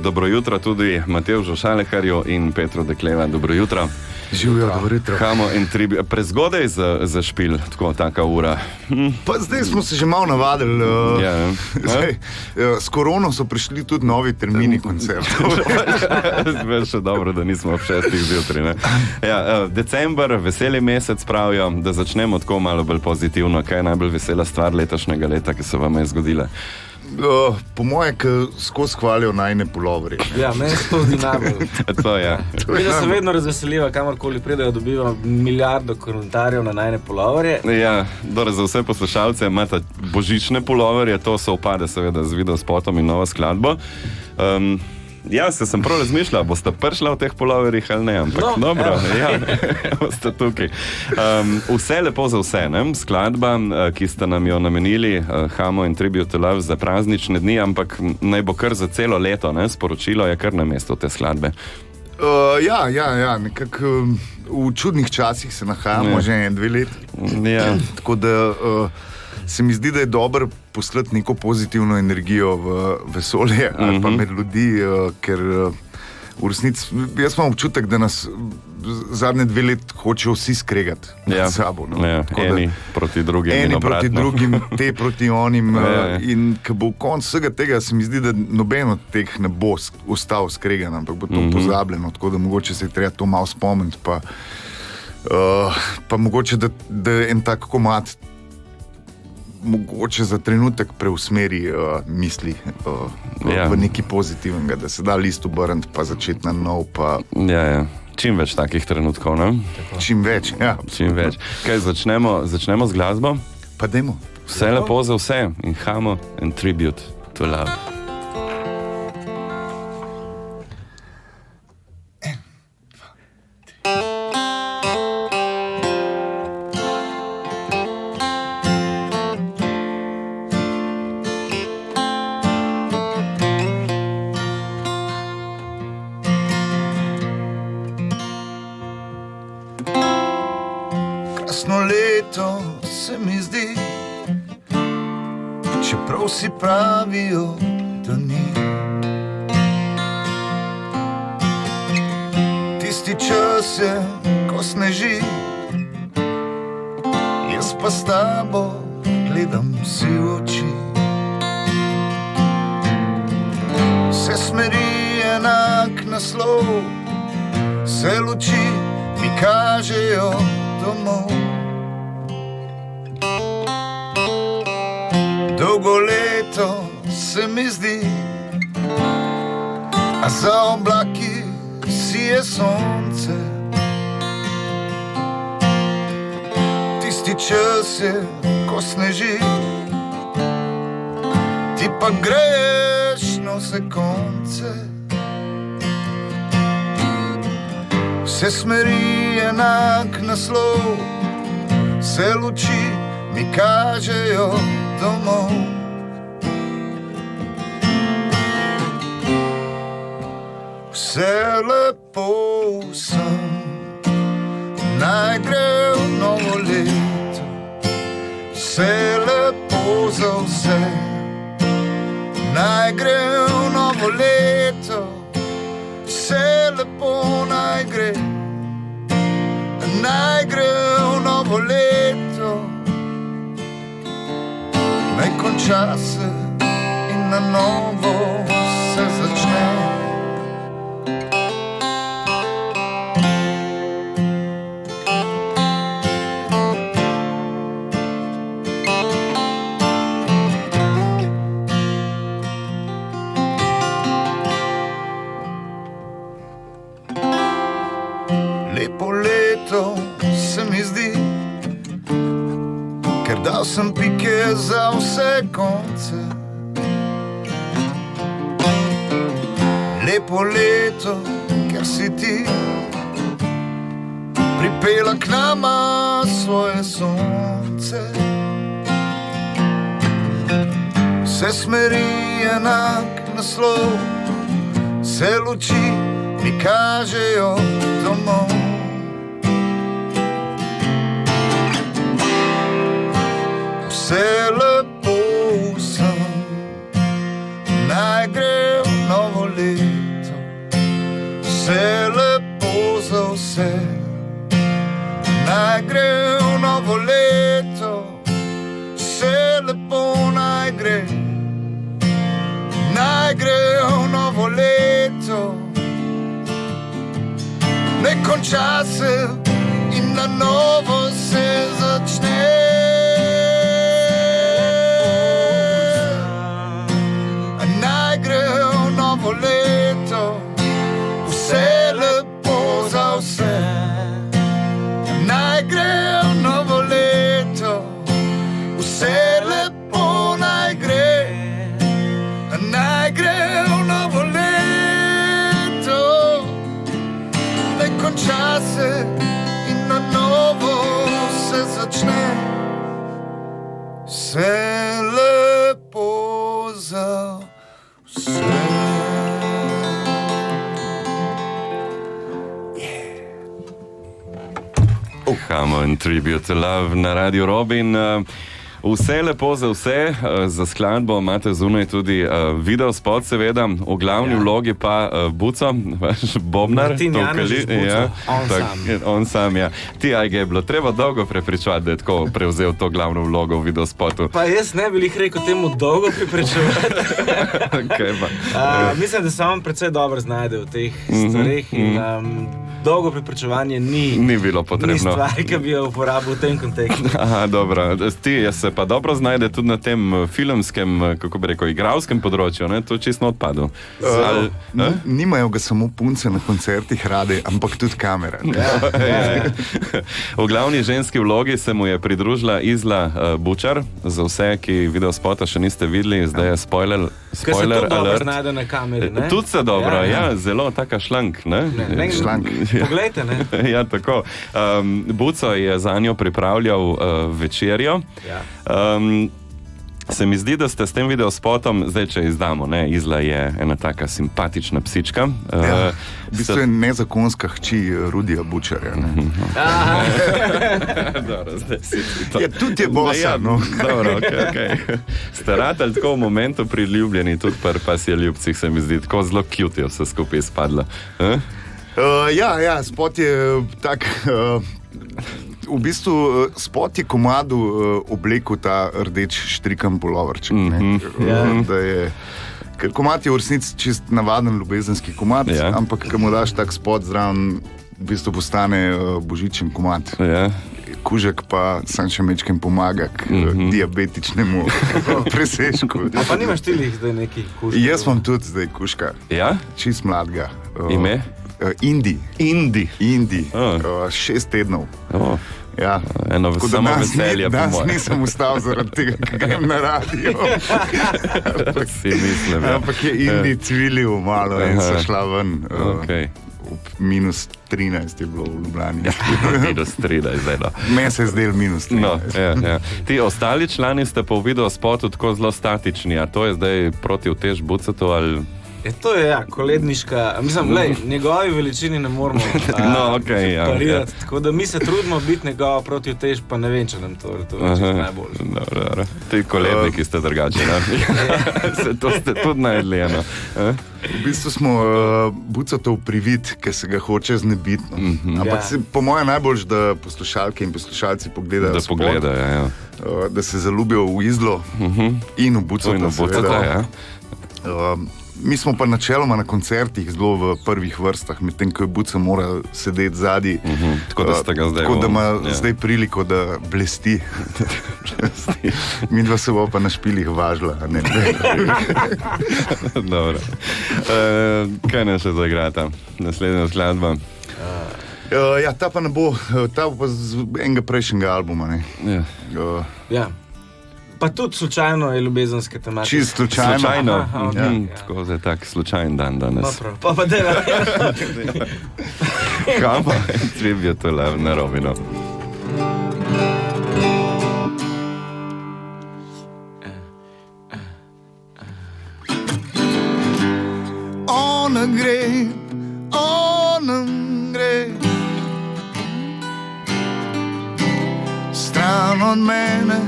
Dobro jutro tudi Matevžu Šaleharju in Petru Dekleva. Dobro jutro. Živijo, dobro jutro. Hamo in Tribute. Prezgodaj za špil, tako taka ura. Pa zdaj smo se že malo navadili. S korono so prišli tudi novi termini koncertov. Veš, dobro, da nismo ob 6. zjutraj. December, veseli mesec pravijo, da začnemo tako malo bolj pozitivno. Kaj je najbolj vesela stvar letošnjega leta, ki se vam je zgodila? Po moje, ki skozi hvalijo najne puloverje. Ja, meni se to zdi najbolj. To je. Vedno se vedno razveseliva, kamorkoli pridejo, dobiva milijardo komentarjev na najne puloverje. Ja, dobro, za vse poslušalce imate božične puloverje, to se upade seveda z videospotom in novo skladbo. Ja, sem prav razmišljal, boste prišla v teh puloverjih ali ne, ampak dobro, boste tukaj. Vse lepo za vse, ne? Skladba, ki ste nam jo namenili, Hamo in Tribute to Love za praznične dni, ampak naj bo kar za celo leto, ne? Sporočilo je kar na mesto te skladbe. Nekako v čudnih časih se nahajamo že 2 leti. Ja. Tako da se mi zdi, da je dobro poslati neko pozitivno energijo v vesolje ali pa med ljudi, ker v resnici jaz imam občutek, da nas zadnje 2 leti hočejo vsi skregati med sabo. No? Ja, eni proti drugim. Eni proti drugim, te proti onim. In ko bo konc vsega tega, se mi zdi, da noben od teh ne bo ostal skregan, ampak bo to pozabljeno, tako da mogoče se je treba to malo spomniti, pa mogoče, da en tak komad mogoče za trenutek preusmeri misli v nekaj pozitivnega, da se da list obrniti, pa začeti na nov. Ja. Čim več takih trenutkov, ne? Čim več, ja. Čim več. Kaj, začnemo z glasbo? Pa dajmo. Vse lepo za vse in Hamo and Tribute to Love. Krasno leto se mi zdi, čeprav si pravijo, da ni. Tisti čas je, ko sneži, jaz pa s tabo gledam si v oči. Vse smeri enak naslov, vse luči mi kažejo domov. Dolgo leto se mi zdi, a za oblaki sije sonce. Tisti čas je, ko sneži, ti pa greš na vse konce. Vse smeri enak naslov, vse luči mi kažejo domov. Vse lepo sem, naj gre v novo leto. Vse lepo za vse, naj gre v novo leto. Vse lepo naj gre v novo leto. Naj konča se in na novo se začne. Lepo leto se mi zdi, ker dal sem pike za vse konce. Lepo leto, ker si ti pripela k nama svoje sonce. Vse smeri enak naslov, vse luči mi kažejo domov. Vse lepo sem, naj gre v novo leto. vse. Naj gre v novo leto, vse lepo naj gre. Naj gre v novo leto, ne konča se in na novo se začne. Naj gre v novo leto, vse lepo za vse. Naj gre v novo leto, vse lepo naj gre. Naj gre v novo leto, ne konča se in na novo se začne. Vse lepo za vse. Come on, Tribute to Love na Radio Robin. Vse lepo za vse, za skladbo imate zunaj tudi video spot, seveda, v glavni vlogi pa Buco, vaš bobnar. Martin Janežič Buco, on sam, ja. Ti, aj ga je bilo treba dolgo prepričati, da je tako prevzel to glavno vlogo v video spotu. Pa jaz ne bi jih rekel temu dolgo prepričevati. Okay, mislim, da se on precej dobro znajde v teh stvareh in dolgo prepričevanje ni bilo potrebno. Ni stvar, ki bi jo uporabil v tem kontekstu. Aha, dobro. Ti se pa dobro znajde tudi na tem filmskem, kako bi rekel, igralskem področju, ne? To je čisto odpadlo. Nimajo ga samo punce na koncertih rade, ampak tudi kamere. V glavni ženski vlogi se mu je pridružila Izla Bučar. Za vse, ki video spota še niste videli, zdaj je spoiler Kaj se to dobro alert. znajde na kameri, ne? Tudi se dobro, ja, zelo taka šlank, ne? Šlank. Poglejte, ne? Ja, tako. Buco je za njo pripravljal večerjo. Ja. Se mi zdi, da ste s tem videospotom, zdaj če izdamo, ne, Izla je ena taka simpatična psička. Ja, v bistvu je nezakonska hči Rudija Bučarja. Dobro, zdaj si to. Ja, tudi je bosa, no. Dobro, okay. Ste ratali tako v momentu priljubljeni, tudi pri pasjeljubcih se mi zdi, tako zelo cute je vse skupaj izpadlo. Ja, spot je tak... V bistvu spot je komadu oblekel ta rdeč štrikan puloverček. Ker komad je v resnici čist navaden ljubezenski komad, ampak ko mu daš tak spot zraven, v bistvu postane božičen komad. Kužek pa sam še mečkem pomaga k diabetičnemu presežku. A pa nimaš ti lih zdaj nekih kužkov? Jaz imam tudi zdaj kužka. Ja? Čist mladega. Ime? Indi. 6 tednov. Ja. Eno samo veselje po moje. Danes nisem ustal zaradi tega, ker grem na radio. Si mislim, ja. Ampak je Indi cvilil malo in so šla ven. Minus 13 je bilo v Ljubljani. Minus 13, zdaj no. Meni se je zdel minus 13. No, ja. Ti ostali člani ste pa v videospotu tako zelo statični, a to je zdaj proti utež Bucetu ali... To je koledniška, mislim, njegovi veličini ne moramo parirati, tako da mi se trudimo biti njegova proti utež, pa ne vem, če nam to je najbolj. Dobro. Ti koledniki ste drugače, ne? To ste tudi najedli, eno. V bistvu smo Bucatov privid, ki se ga hoče znebiti. Ampak po mojem najboljš, da poslušalke in poslušalci pogledajo spot, da se zaljubijo v Izlo in v Bucata, seveda. Mi smo pa načeloma na koncertih zelo v prvih vrstah, medtem ko je Buca mora sedeti zadaj. Tako da ste ga zdaj... Tako da ima zdaj priliko, da blesti. Mi dva se bo pa na špilih važila. Dobro. Kaj ne še zaigrata? Naslednja skladba? Ja, ta pa ne bo, ta bo pa z enega prejšnjega albuma, ne? Ja. Pa tudi slučajno je ljubezenske tematike. Čist slučajno. Tako je tak slučajen dan danes. Pa dela. Come on, Tribute to Love na Robinu. Ona gre, stran od mene,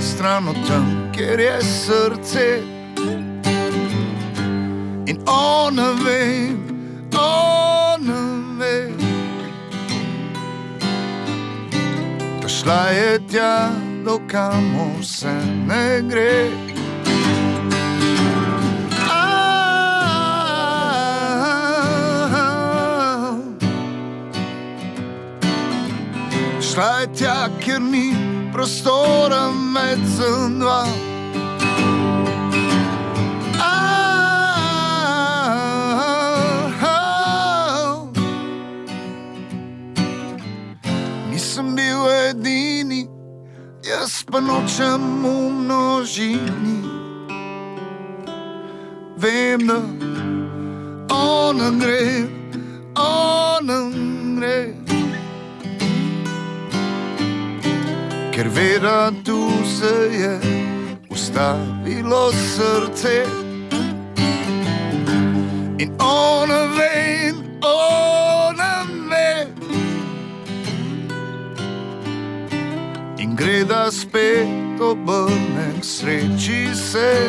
stran od tam, kjer je srce. In ona ve, Šla je tja, do kamor se ne gre. Šla je tja, kjer ni prostora med dva. Nisem bil edini, jaz pa nočem v množini. Vem, da ona gre, ker ve, da tu se je ustavilo srce. In ona ve, in gre, da spet obrne k sreči se.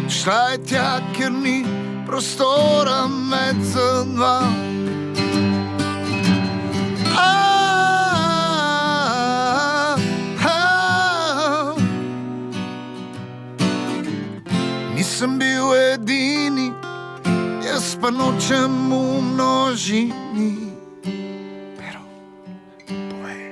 Šla je tja, kjer ni prostora med dva. Nisem bil edini, jaz pa nočem v množini. Pero, povej.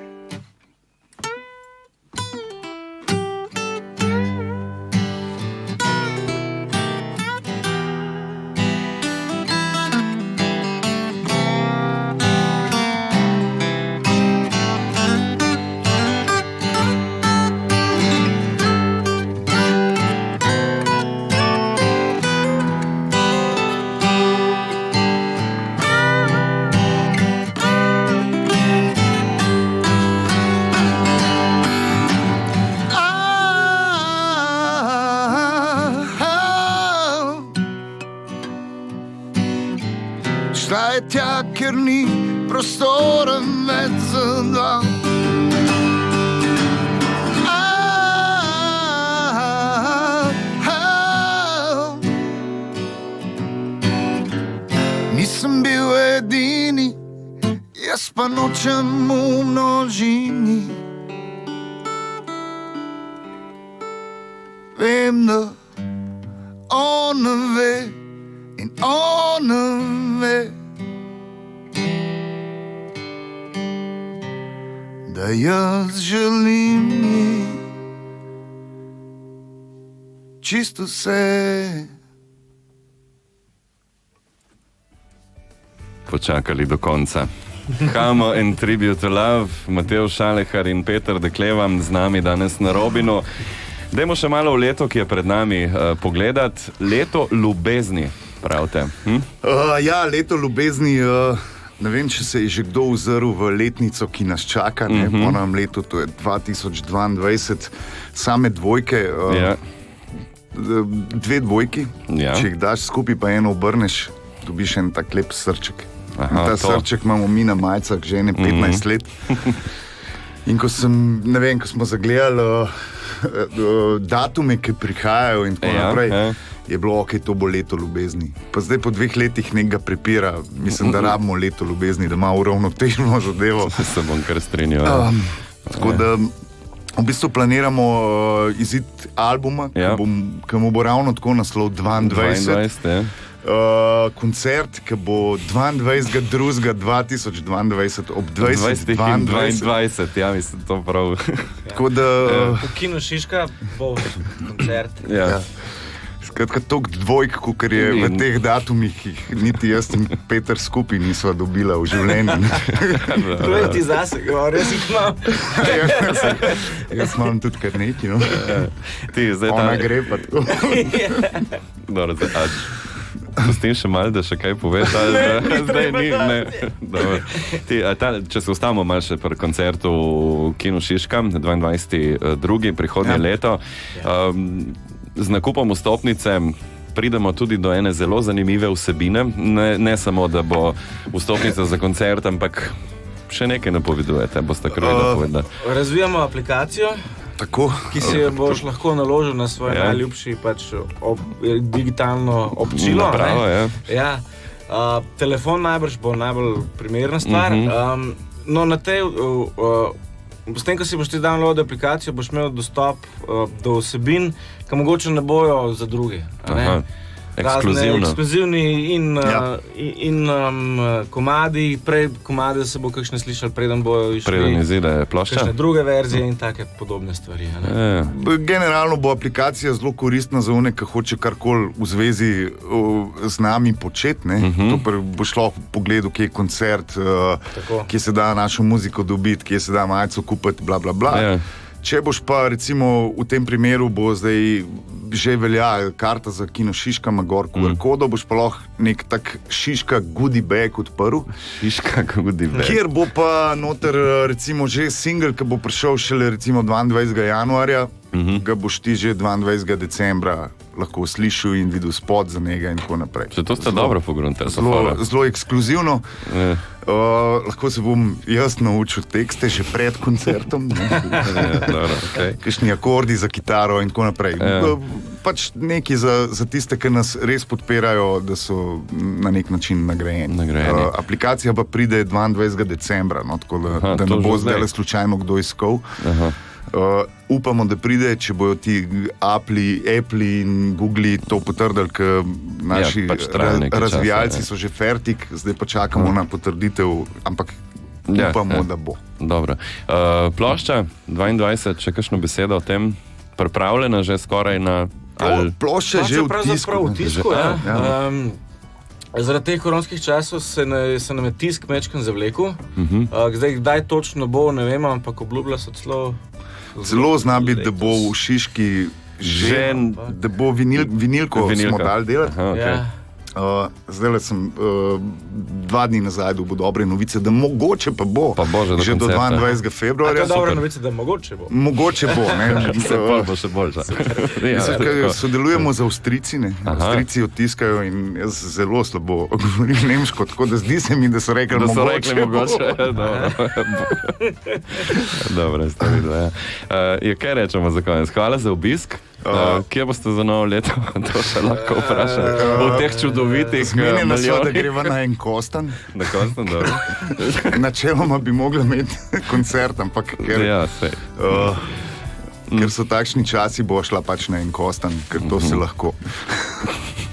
Šla je tja, ker ni prostora med dva. Nisem bil edini, jaz pa nočem v množini. Vem, da ona ve in ona ve, da jaz želim ji čisto vse. Počakali do konca. Hamo and Tribute to Love, Matevž Šalehar in Peter Dekleva z nami danes na Robinu. Dajmo še malo v leto, ki je pred nami pogledati. Leto ljubezni, pravite. Ja, leto ljubezni. Ne vem, če se je že kdo ozrl v letnico, ki nas čaka, po novem letu, to je 2022, same dvojke, dve dvojki, če jih daš skupaj pa eno obrneš, dobiš en tak lep srček. Aha, ta srček imamo mi na majicah že 15 let. In ko smo zagledali datume, ki prihajajo in tako naprej, je bilo ok, to bo leto ljubezni. Pa zdaj po 2 letih nekega prepira, mislim, da rabimo leto ljubezni, da ima uravnoteženo zadevo. Se bom kar strinjal. Tako da v bistvu planiramo izid albuma, ki mu bo ravno tako naslov 22. Koncert, ki bo 22.2.2022 ob 20.22. Ja, mislim, to prav. Tako da... V Kinu Šiška bo koncert. Skratka, toliko dvojk, kot je v teh datumih, niti jaz in Peter skupaj nisva dobila v življenju. To je ti zase, res jih imam. Jaz imam tudi kar nekaj, no. Ona gre pa tako. Dobro, pustim še malo, da še kaj poveš, ali zdaj ni, ne. Če se ustavimo malo še pri koncertu v Kinu Šiška, 22.2. prihodnje leto, z nakupom vstopnice pridemo tudi do ene zelo zanimive vsebine, ne samo, da bo vstopnica za koncert, ampak še nekaj napovedujete, boste kar napovedali. Razvijamo aplikacijo, Tako. Ki si jo boš lahko naložil na svoj najljubši pač digitalno občilo. Napravo, ja. Telefon najbrž bo najbolj primerna stvar. No, na tej, s tem, ko si boš ti downloadil aplikacijo, boš imel dostop do vsebin, ki mogoče ne bojo za druge. Ekskluzivni in komadi, prej komadi se bo kakšne slišali, preden bojo išli. Preden izide plošča. Kakšne druge verzije in take podobne stvari. Generalno bo aplikacija zelo koristna za one, ki hoče karkoli v zvezi z nami početi. To boš lahko pogledal, kje je koncert, kje se da našo muziko dobiti, kje se da majico kupiti, bla, bla, bla. Če boš pa recimo v tem primeru bo zdaj že velja karta za kino Šiška Magor QR-kodo, boš pa lahko nek tak Šiška goodie bag odprl. Šiška goodie bag. Kjer bo pa noter recimo že single, ki bo prišel šele recimo 22. januarja, ga boš ti že 22. decembra lahko slišal in videl spot za njega in tako naprej. Če to ste dobro pogrunte. Zelo ekskluzivno. Lahko se bom jaz naučil tekste že pred koncertom. Kakšni akordi za kitaro in tako naprej. Pač neki za tiste, ki nas res podpirajo, da so na nek način nagrajeni. Aplikacija pa pride 22. decembra, tako da ne bo zdaj slučajno kdo iskal. Upamo, da pride, če bojo ti Apple in Google to potrdili, ker naši razvijalci so že fertik, zdaj pa čakamo na potrditev, ampak upamo, da bo. Dobro. Plošča 22, če kakšno besedo o tem, pripravljena že skoraj na... Plošča že v tisku. Zaradi teh koronskih časov se nam je tisk mečkan zavlekel. Zdaj, kdaj točno bo, ne vem, ampak obljubila so zelo zna biti, da bo v Šiški že, da bo vinilko smo dali delati. Zdaj sem 2 dni nazaj dobil dobre novice, da mogoče pa bo že do 22. februarja. A to je dobra novica, da mogoče bo? Mogoče bo, ne. Se bo še boljša. Sodelujemo z Avstrijci, ne. Avstrijci odtiskajo in jaz zelo slabo govorim nemško, tako da zdi se mi, da so rekli mogoče bo. Dobro, stari dva. Kaj rečemo za konec? Hvala za obisk. Kje boste za novo leto? To se lahko vprašam. V teh čudovitih milijonih. Zmenjeno so, da greva na en Kostan. Na Kostan, dobro. Načeloma bi mogli imeti koncert, ampak ker so takšni časi, bo šla pač na en Kostan, ker to se lahko.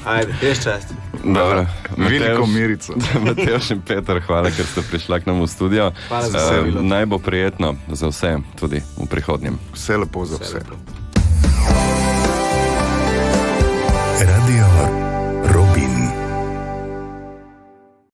Ajde, ješ čast. Dobro. Veliko mirico. Matevž in Peter, hvala, ker ste prišla k nam v studio. Hvala za vse. Naj bo prijetno za vse, tudi v prihodnjem. Vse lepo za vse.